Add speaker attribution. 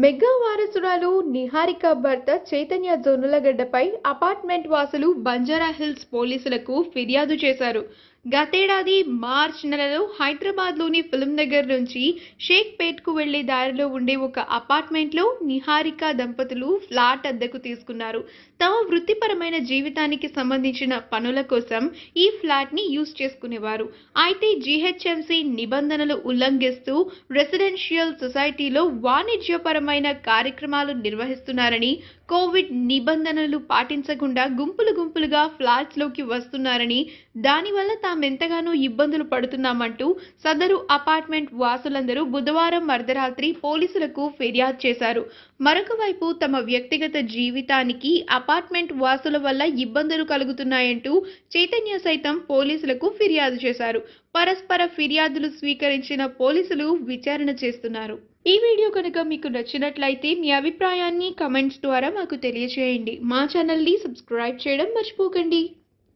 Speaker 1: Mega వారసురాలు Niharika భర్త Chaitanya జొన్నలగడ్డపై apartment వాసులు బంజారాహిల్స్ పోలీసులకు ఫిర్యాదు చేశారు. గతేడాది మార్చి నెలలో హైదరాబాద్లోని ఫిల్మ్ నగర్ నుంచి షేక్పేట్కు వెళ్లే దారిలో ఉండే ఒక అపార్ట్మెంట్లో నిహారిక దంపతులు ఫ్లాట్ అద్దెకు తీసుకున్నారు. తమ వృత్తిపరమైన జీవితానికి సంబంధించిన పనుల కోసం ఈ ఫ్లాట్ని యూజ్ చేసుకునేవారు. అయితే జీహెచ్ఎంసీ నిబంధనలు ఉల్లంఘిస్తూ రెసిడెన్షియల్ సొసైటీలో వాణిజ్యపరమైన కార్యక్రమాలు నిర్వహిస్తున్నారని, కోవిడ్ నిబంధనలు పాటించకుండా గుంపులుగా ఫ్లాట్స్లోకి వస్తున్నారని, దానివల్ల తామెంతగానో ఇబ్బందులు పడుతున్నామంటూ సదరు అపార్ట్మెంట్ వాసులందరూ బుధవారం అర్ధరాత్రి పోలీసులకు ఫిర్యాదు చేశారు. మరొక వైపు తమ వ్యక్తిగత జీవితానికి అపార్ట్మెంట్ వాసుల వల్ల ఇబ్బందులు కలుగుతున్నాయంటూ చైతన్య సైతం పోలీసులకు ఫిర్యాదు చేశారు. పరస్పర ఫిర్యాదులు స్వీకరించిన పోలీసులు విచారణ చేస్తున్నారు. ఈ వీడియో కనుక మీకు నచ్చినట్లయితే మీ అభిప్రాయాన్ని కామెంట్స్ ద్వారా మాకు తెలియజేయండి. మా ఛానల్ని సబ్స్క్రైబ్ చేయడం మర్చిపోకండి.